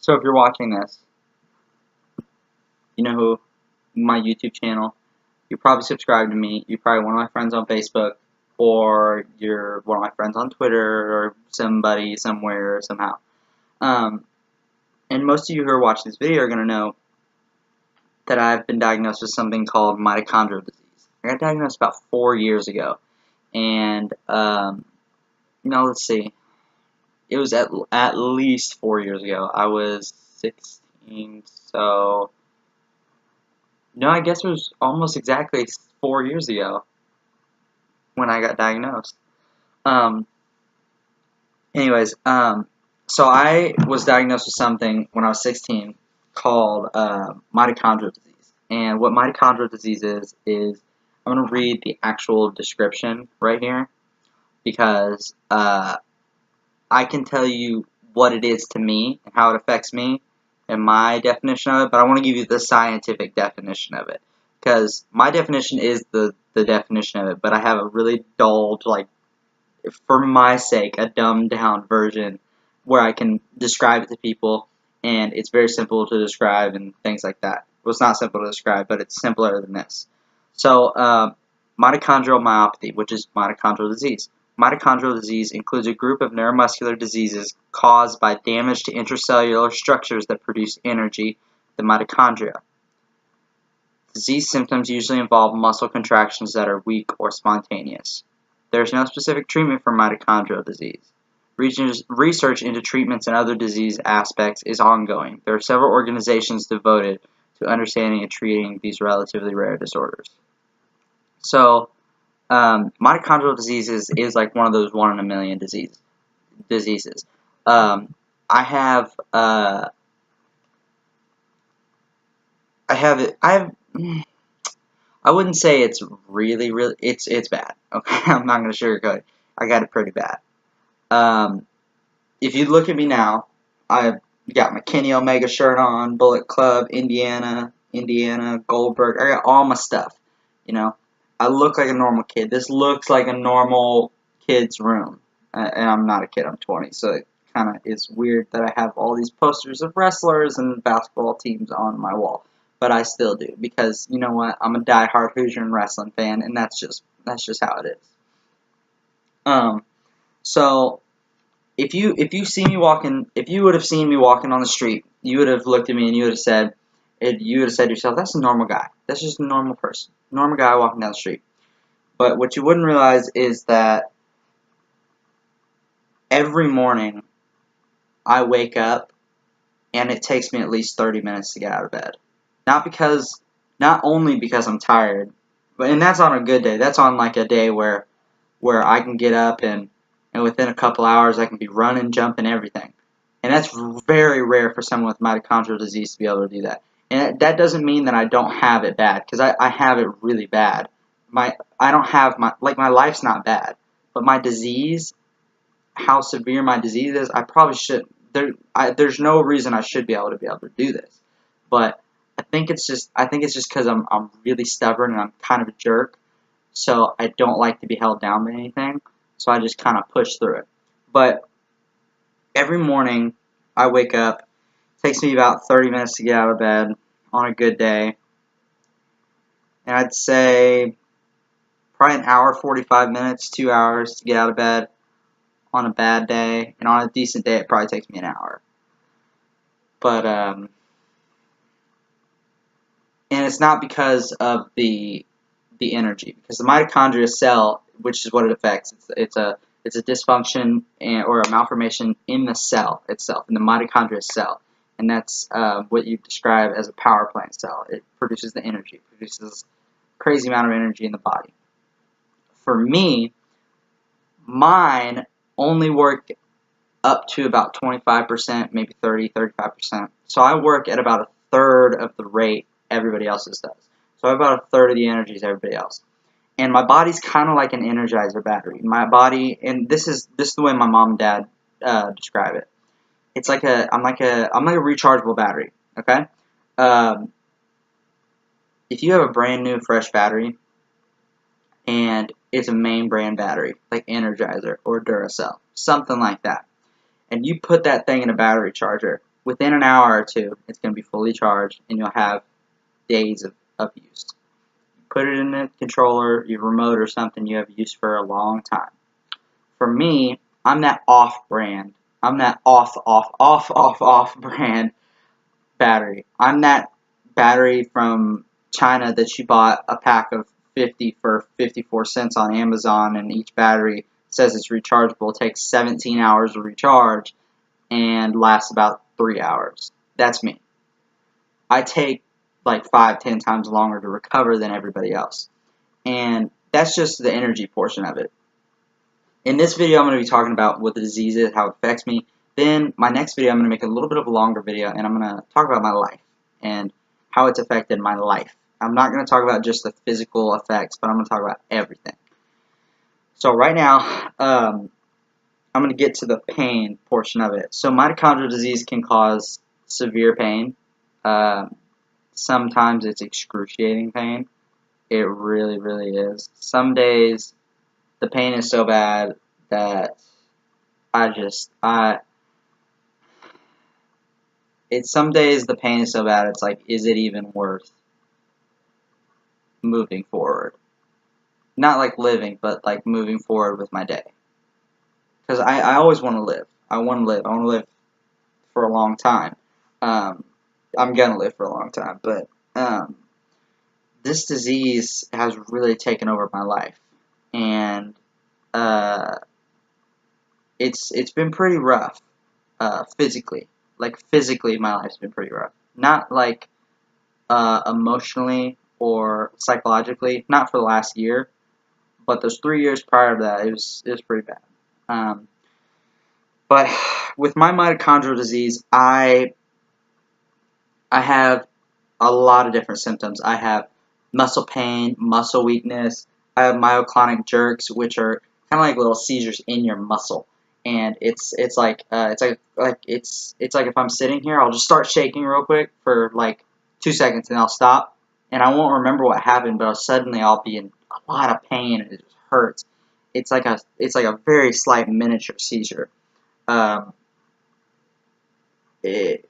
So if you're watching this, you know who my YouTube channel. You probably subscribe to me. You're probably one of my friends on Facebook, or you're one of my friends on Twitter, or somebody somewhere somehow. And most of you who are watching this video are going to know that I've been diagnosed with something called mitochondrial disease. I got diagnosed about 4 years ago, and let's see. It was at least 4 years ago. I was 16, so no, I guess it was almost exactly 4 years ago when I got diagnosed. Um, so I was diagnosed with something when I was 16 called mitochondrial disease. And what mitochondrial disease is I'm going to read the actual description right here because I can tell you what it is to me and how it affects me and my definition of it, but I want to give you the scientific definition of it because my definition is the definition of it, but I have a really dulled, like, for my sake, a dumbed down version where I can describe it to people, and it's very simple to describe and things like that. Well, it's not simple to describe, but it's simpler than this. So, mitochondrial myopathy, which is mitochondrial disease. Mitochondrial disease includes a group of neuromuscular diseases caused by damage to intracellular structures that produce energy, the mitochondria. Disease symptoms usually involve muscle contractions that are weak or spontaneous. There is no specific treatment for mitochondrial disease. Research into treatments and other disease aspects is ongoing. There are several organizations devoted to understanding and treating these relatively rare disorders. So, mitochondrial diseases is like one of those 1 in a million diseases. I have I wouldn't say it's really it's bad. Okay, I'm not gonna sugarcoat it. I got it pretty bad. If you look at me now, I got my Kenny Omega shirt on, Bullet Club, Indiana, Goldberg. I got all my stuff. You know, I look like a normal kid. This looks like a normal kid's room, and I'm not a kid. I'm 20, so it kind of is weird that I have all these posters of wrestlers and basketball teams on my wall. But I still do because you know what? I'm a diehard Hoosier and wrestling fan, and that's just how it is. So if you see me walking, if you would have seen me walking on the street, you would have looked at me and you would have said to yourself, that's a normal guy. That's just a normal person, normal guy walking down the street. But what you wouldn't realize is that every morning I wake up and it takes me at least 30 minutes to get out of bed. Not only because I'm tired, and that's on a good day. That's on like a day where I can get up and within a couple hours I can be running, jumping, everything. And that's very rare for someone with mitochondrial disease to be able to do that. And that doesn't mean that I don't have it bad, because I have it really bad. My life's not bad, but my disease, how severe my disease is, I probably should. There's no reason I should be able to do this. But I think it's just because I'm really stubborn and I'm kind of a jerk. So I don't like to be held down by anything. So I just kind of push through it. But every morning I wake up. It takes me about 30 minutes to get out of bed on a good day. And I'd say probably an hour, 45 minutes, 2 hours to get out of bed on a bad day. And on a decent day, it probably takes me an hour. But, and it's not because of the energy, because the mitochondria cell, which is what it affects, it's a dysfunction or a malformation in the cell itself, in the mitochondria cell, and that's what you describe as a power plant cell. It produces the energy, it produces a crazy amount of energy in the body. For me, mine only work up to about 25%, maybe 30, 35%. So I work at about a third of the rate everybody else's does. So I have about a third of the energy as everybody else. And my body's kind of like an energizer battery. My body, and this is the way my mom and dad describe it. It's like I'm like a rechargeable battery. Okay. If you have a brand new fresh battery, and it's a main brand battery like Energizer or Duracell, something like that, and you put that thing in a battery charger, within an hour or two, it's going to be fully charged, and you'll have days of use. Put it in the controller, your remote or something you have use for a long time. For me, I'm that off-brand. I'm that off brand battery. I'm that battery from China that you bought a pack of 50 for 54 cents on Amazon, and each battery says it's rechargeable. It takes 17 hours to recharge and lasts about 3 hours. That's me. I take like 5-10 times longer to recover than everybody else. And that's just the energy portion of it. In this video, I'm going to be talking about what the disease is, how it affects me. Then my next video, I'm going to make a little bit of a longer video, and I'm going to talk about my life and how it's affected my life. I'm not going to talk about just the physical effects, but I'm going to talk about everything. So right now, I'm going to get to the pain portion of it. So mitochondrial disease can cause severe pain. Sometimes it's excruciating pain. It really, really is. Some days the pain is so bad that some days the pain is so bad it's like, is it even worth moving forward? Not like living, but like moving forward with my day. Because I always want to live. I want to live. I want to live for a long time. I'm going to live for a long time, but this disease has really taken over my life. And it's been pretty rough, physically. Like, physically, my life's been pretty rough. Not, like, emotionally or psychologically. Not for the last year. But those 3 years prior to that, it was pretty bad. But with my mitochondrial disease, I have a lot of different symptoms. I have muscle pain, muscle weakness. I have myoclonic jerks, which are kind of like little seizures in your muscle. And it's like if I'm sitting here, I'll just start shaking real quick for like 2 seconds, and I'll stop, and I won't remember what happened, but suddenly I'll be in a lot of pain, and it just hurts. It's like a very slight miniature seizure. But it's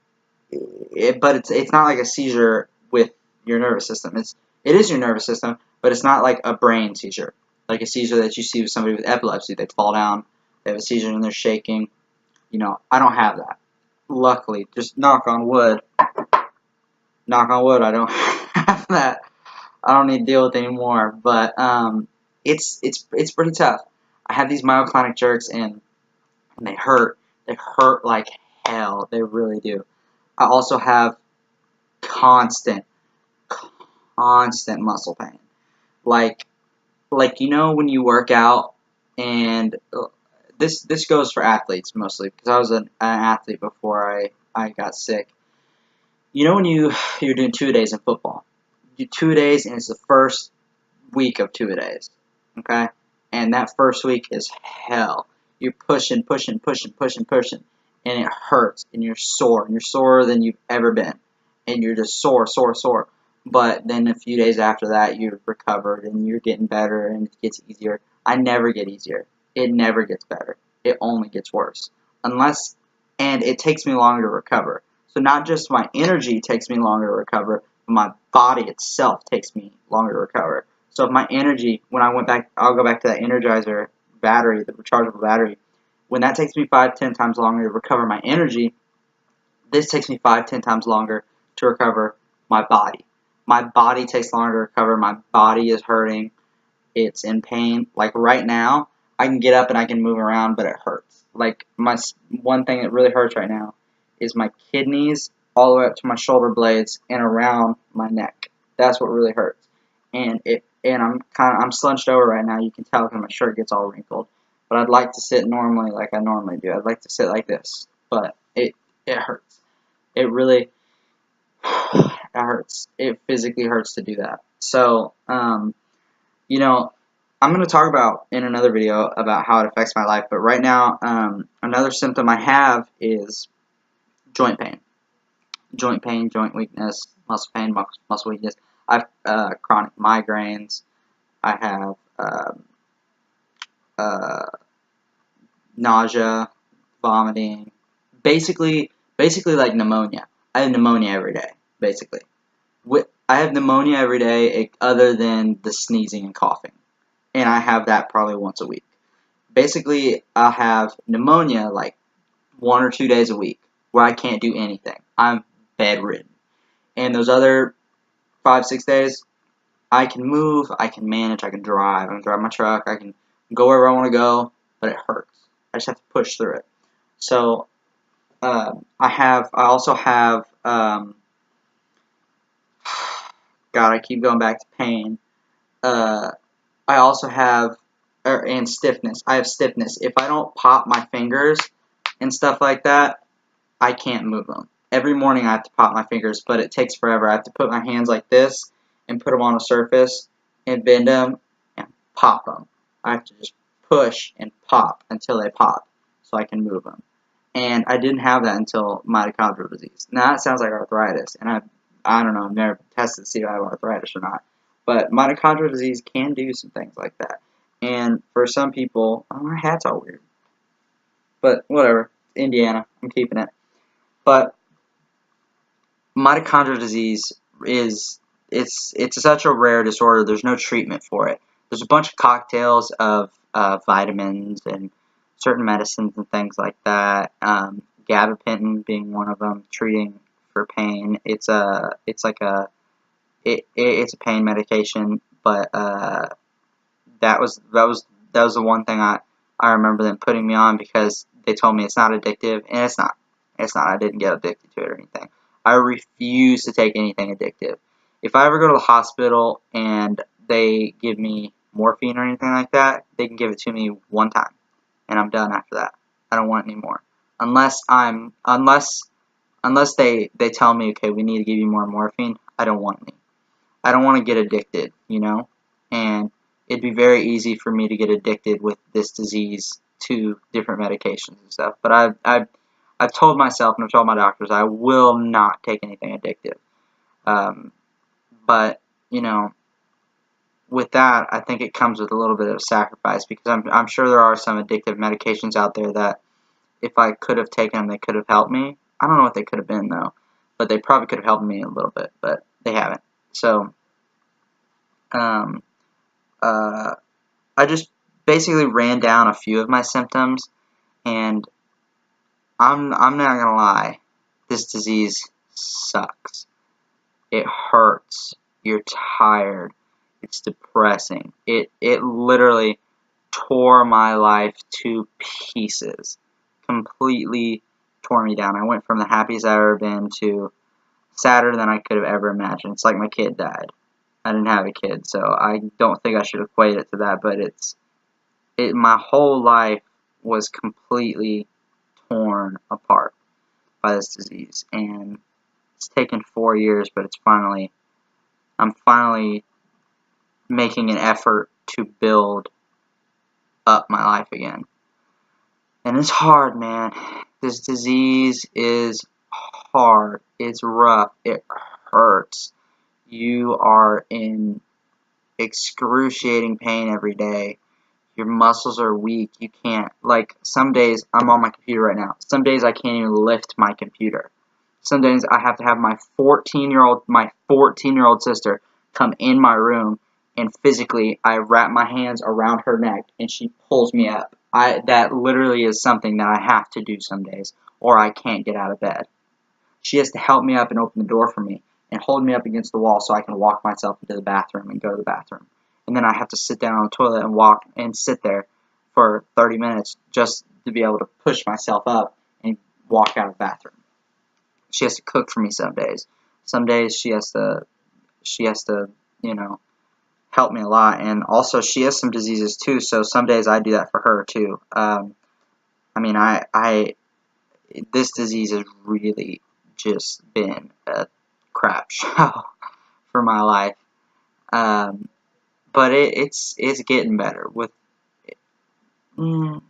not like a seizure with your nervous system. It is your nervous system, but it's not like a brain seizure, like a seizure that you see with somebody with epilepsy. They fall down, they have a seizure, and they're shaking. You know, I don't have that. Luckily, just knock on wood. Knock on wood, I don't have that. I don't need to deal with it anymore. But it's pretty tough. I have these myoclonic jerks, and they hurt. They hurt like hell. They really do. I also have constant muscle pain. Like you know when you work out, and this goes for athletes mostly, because I was an athlete before I got sick. You know when you're doing 2-a-days in football. You do 2-a-days, and it's the first week of 2-a-days. Okay? And that first week is hell. You're pushing, and it hurts, and you're sore, and you're sorer than you've ever been, and you're just sore. But then a few days after that, you've recovered, and you're getting better, and it gets easier. I never get easier. It never gets better. It only gets worse. And it takes me longer to recover. So not just my energy takes me longer to recover, but my body itself takes me longer to recover. So if my energy, when I went back, I'll go back to that Energizer battery, the rechargeable battery. When that takes me 5-10 times longer to recover my energy, this takes me 5-10 times longer to recover my body. My body takes longer to recover. My body is hurting. It's in pain. Like right now, I can get up and I can move around, but it hurts. Like one thing that really hurts right now is my kidneys all the way up to my shoulder blades and around my neck. That's what really hurts. And I'm slunched over right now. You can tell because my shirt gets all wrinkled. But I'd like to sit normally like I normally do. I'd like to sit like this, but it hurts. It really it hurts. It physically hurts to do that. So you know, I'm going to talk about in another video about how it affects my life. But right now, another symptom I have is joint pain. Joint pain, joint weakness, muscle pain, muscle weakness. I have chronic migraines. I have nausea, vomiting. Basically, basically like pneumonia. I have pneumonia every day, basically. I have pneumonia every day other than the sneezing and coughing. And I have that probably once a week. Basically, I'll have pneumonia like 1 or 2 days a week where I can't do anything. I'm bedridden. And those other 5, 6 days, I can move, I can manage, I can drive my truck, I can go wherever I want to go, but it hurts. I just have to push through it. So, I also have, God, I keep going back to pain. Uh, I also have, and stiffness. I have stiffness. If I don't pop my fingers and stuff like that, I can't move them. Every morning I have to pop my fingers, but it takes forever. I have to put my hands like this and put them on a surface and bend them and pop them. I have to just push and pop until they pop so I can move them. And I didn't have that until mitochondrial disease. Now that sounds like arthritis, and I don't know, I've never tested to see if I have arthritis or not. But mitochondrial disease can do some things like that. And for some people, oh, my hat's all weird. But whatever, Indiana, I'm keeping it. But mitochondrial disease it's such a rare disorder. There's no treatment for it. There's a bunch of cocktails of vitamins and certain medicines and things like that. Gabapentin being one of them, treating for pain. It's a pain medication, but that was the one thing I remember them putting me on because they told me it's not addictive, and it's not. It's not. I didn't get addicted to it or anything. I refuse to take anything addictive. If I ever go to the hospital and they give me morphine or anything like that, they can give it to me one time, and I'm done after that. I don't want any more. Unless they tell me, okay, we need to give you more morphine, I don't want any. I don't want to get addicted, you know? And it'd be very easy for me to get addicted with this disease to different medications and stuff. But I've told myself and I've told my doctors I will not take anything addictive. But, you know, with that, I think it comes with a little bit of sacrifice because I'm sure there are some addictive medications out there that if I could have taken them, they could have helped me. I don't know what they could have been, though. But they probably could have helped me a little bit, but they haven't. So, I just basically ran down a few of my symptoms, and I'm not gonna lie, this disease sucks. It hurts. You're tired. It's depressing. It literally tore my life to pieces. Completely tore me down. I went from the happiest I've ever been to sadder than I could have ever imagined. It's like my kid died. I didn't have a kid, so I don't think I should equate it to that, but my whole life was completely torn apart by this disease, and it's taken 4 years, but I'm finally making an effort to build up my life again. And it's hard, man. This disease is hard. It's rough. It hurts. You are in excruciating pain every day. Your muscles are weak. You can't, like, some days, I'm on my computer right now. Some days I can't even lift my computer. Some days I have to have my 14-year-old sister come in my room, and physically I wrap my hands around her neck and she pulls me up. That literally is something that I have to do some days, or I can't get out of bed. She has to help me up and open the door for me and hold me up against the wall so I can walk myself into the bathroom and go to the bathroom. And then I have to sit down on the toilet and walk and sit there for 30 minutes just to be able to push myself up and walk out of the bathroom. She has to cook for me some days. Some days she has to, you know, help me a lot. And also she has some diseases too, so some days I do that for her too. I mean, this disease has really just been a crap show for my life. But it's getting better. I don't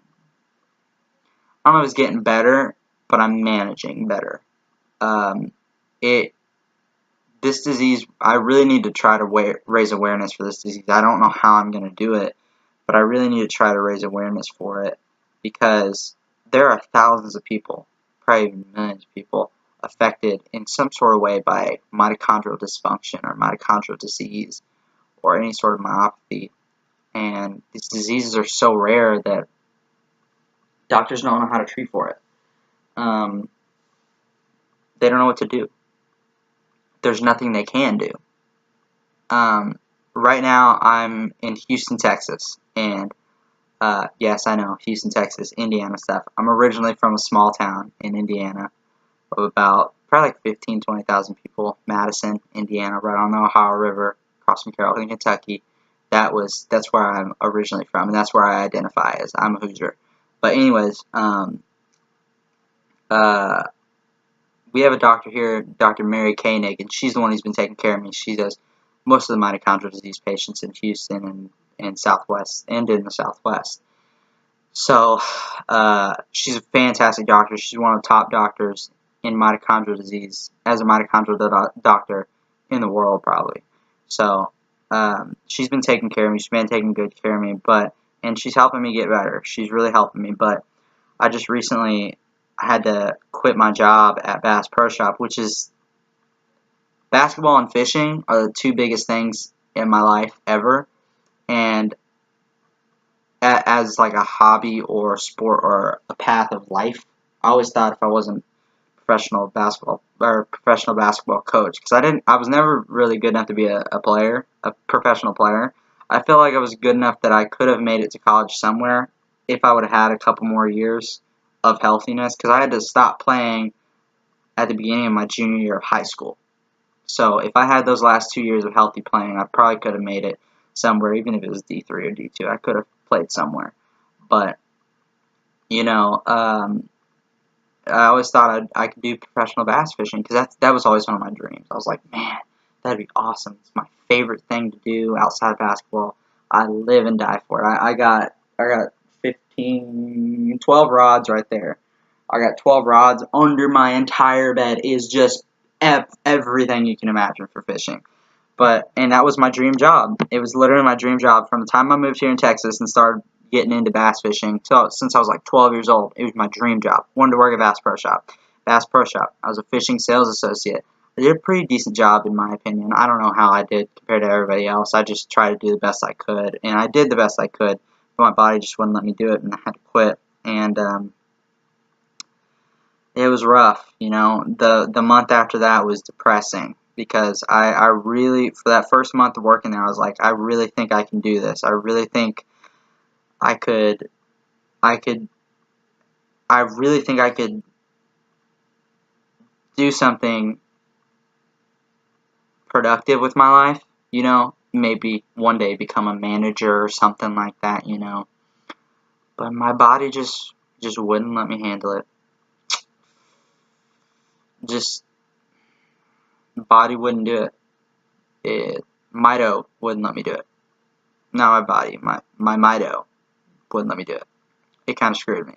know if it's getting better, but I'm managing better. This disease, I really need to try to raise awareness for this disease. I don't know how I'm going to do it, but I really need to try to raise awareness for it because there are thousands of people, probably even millions of people affected in some sort of way by mitochondrial dysfunction or mitochondrial disease or any sort of myopathy. And these diseases are so rare that doctors don't know how to treat for it. They don't know what to do. There's nothing they can do. Right now, I'm in Houston, Texas, and yes, I know, Houston, Texas, Indiana stuff. I'm originally from a small town in Indiana of about probably like 15, 20,000 people. Madison, Indiana, right on the Ohio River, across from Carrollton, Kentucky. That's where I'm originally from, and that's where I identify as. I'm a Hoosier. But anyways, we have a doctor here, Dr. Mary Koenig, and she's the one who's been taking care of me. She does most of the mitochondrial disease patients in Houston and Southwest, and in the Southwest. So, she's a fantastic doctor. She's one of the top doctors in mitochondrial disease, as a mitochondrial doctor in the world, probably. So, she's been taking care of me. She's been taking good care of me, and she's helping me get better. She's really helping me, but I just recently had to quit my job at Bass Pro Shop, which is basketball and fishing are the two biggest things in my life ever, and as like a hobby or a sport or a path of life, I always thought if I wasn't professional basketball coach, because I was never really good enough to be a professional player. I feel like I was good enough that I could have made it to college somewhere if I would have had a couple more years of healthiness, because I had to stop playing at the beginning of my junior year of high school. So if I had those last 2 years of healthy playing, I probably could have made it somewhere, even if it was D3 or D2. I could have played somewhere. But, I always thought I could do professional bass fishing, because that was always one of my dreams. I was like, man, that'd be awesome. It's my favorite thing to do outside of basketball. I live and die for it. I got 12 rods right there. I got 12 rods under my entire bed. Is just everything you can imagine for fishing. And that was my dream job. It was literally my dream job from the time I moved here in Texas and started getting into bass fishing. Since I was like 12 years old, it was my dream job. Wanted to work at Bass Pro Shop. Bass Pro Shop. I was a fishing sales associate. I did a pretty decent job, in my opinion. I don't know how I did compared to everybody else. I just tried to do the best I could, and I did the best I could, but my body just wouldn't let me do it, and I had to quit. And it was rough, The month after that was depressing, because I really, for that first month of working there, I was like, I really think I can do this. I really think I really think I could do something productive with my life, maybe one day become a manager or something like that, But my body just wouldn't let me handle it. Just, body wouldn't do it. Mito wouldn't let me do it. Not my body, my Mito wouldn't let me do it. It kind of screwed me.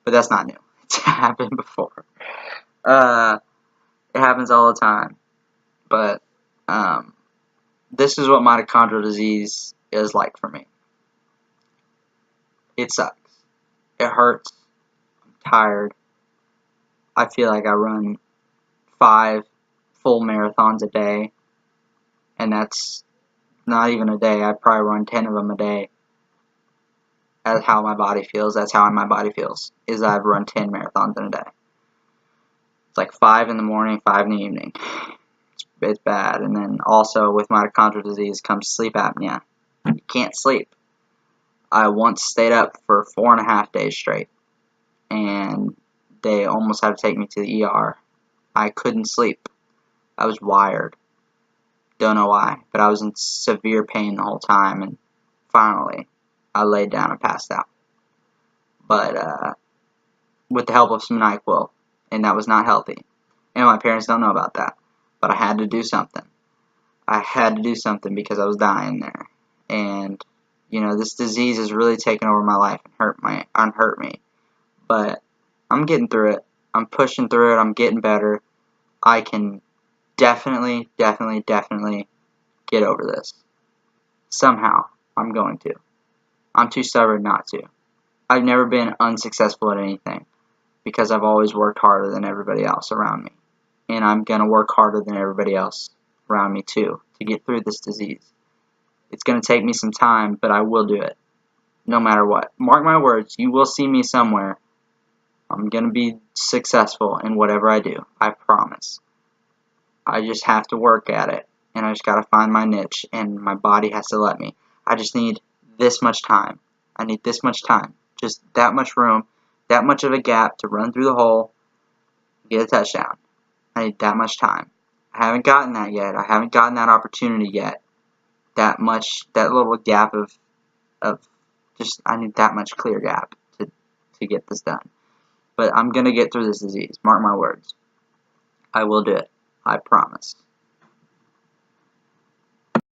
But that's not new. It's happened before. It happens all the time. But this is what mitochondrial disease is like for me. It sucks. It hurts. I'm tired. I feel like I run 5 full marathons a day. And that's not even a day. I probably run 10 of them a day. That's how my body feels. That's how my body feels. Is I've run 10 marathons in a day. It's like 5 in the morning, 5 in the evening. It's bad. And then also with mitochondrial disease comes sleep apnea. You can't sleep. I once stayed up for 4.5 days straight, and they almost had to take me to the ER. I couldn't sleep. I was wired. Don't know why, but I was in severe pain the whole time, and finally I laid down and passed out. But with the help of some NyQuil, and that was not healthy. And my parents don't know about that, but I had to do something. I had to do something because I was dying there. And this disease has really taken over my life and hurt me. But I'm getting through it. I'm pushing through it. I'm getting better. I can definitely get over this. Somehow, I'm going to. I'm too stubborn not to. I've never been unsuccessful at anything. because I've always worked harder than everybody else around me. And I'm going to work harder than everybody else around me too to get through this disease. It's going to take me some time, but I will do it no matter what. Mark my words, you will see me somewhere. I'm going to be successful in whatever I do. I promise. I just have to work at it, and I just got to find my niche, and my body has to let me. I just need this much time. I need this much time. Just that much room, that much of a gap to run through the hole, get a touchdown. I need that much time. I haven't gotten that yet. I haven't gotten that opportunity yet. That little gap of just, I need that much clear gap to get this done. But I'm going to get through this disease. Mark my words. I will do it. I promise.